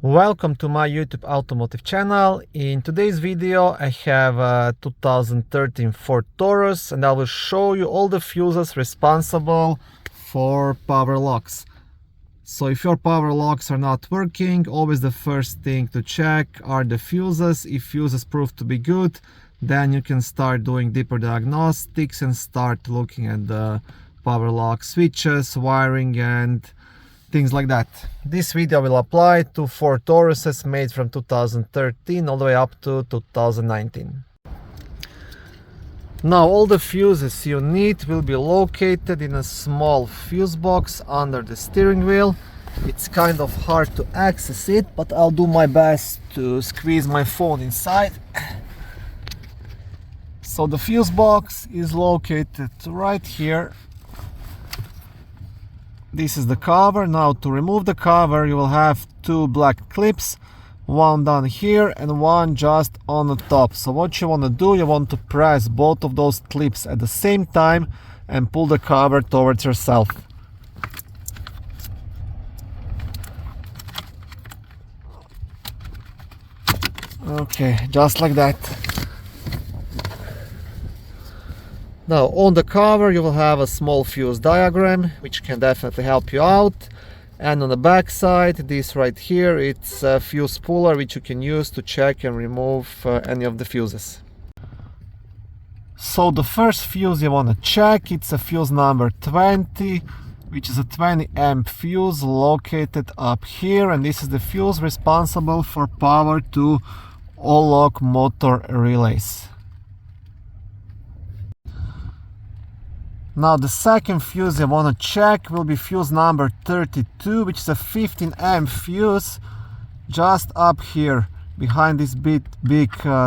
Welcome to my YouTube automotive channel. In today's video I have a 2013 Ford Taurus and I will show you all the fuses responsible for power locks. So if your power locks are not working, always the first thing to check are the fuses. If fuses prove to be good, then you can start doing deeper diagnostics and start looking at the power lock switches, wiring and things like that. This video will apply to Ford Tauruses made from 2013 all the way up to 2019. Now all the fuses you need will be located in a small fuse box under the steering wheel. It's kind of hard to access it, but I'll do my best to squeeze my phone inside. So the fuse box is located right here. This is the cover. Now to remove the cover you will have two black clips, one down here and one just on the top. So what you want to do, you want to press both of those clips at the same time and pull the cover towards yourself. Okay, just like that. Now on the cover you will have a small fuse diagram which can definitely help you out, and on the back side, this right here, it's a fuse puller which you can use to check and remove any of the fuses. So the first fuse you want to check, it's a fuse number 20, which is a 20 amp fuse located up here, and this is the fuse responsible for power to all lock motor relays. Now the second fuse you want to check will be fuse number 32, which is a 15 amp fuse just up here behind this big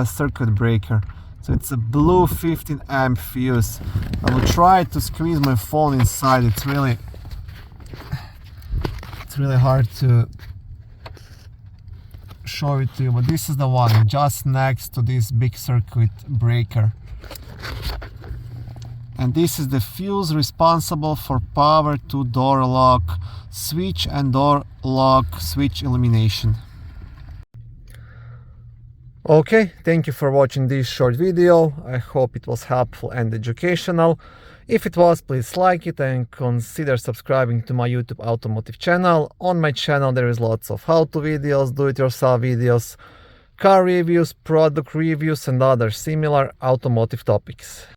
circuit breaker. So it's a blue 15 amp fuse. I will try to squeeze my phone inside. It's really hard to show it to you, but this is the one just next to this big circuit breaker. And this is the fuse responsible for power to door lock switch and door lock switch illumination. Okay, thank you for watching this short video. I hope it was helpful and educational. If it was, please like it and consider subscribing to my YouTube automotive channel. On my channel there is lots of how-to videos, do-it-yourself videos, car reviews, product reviews and other similar automotive topics.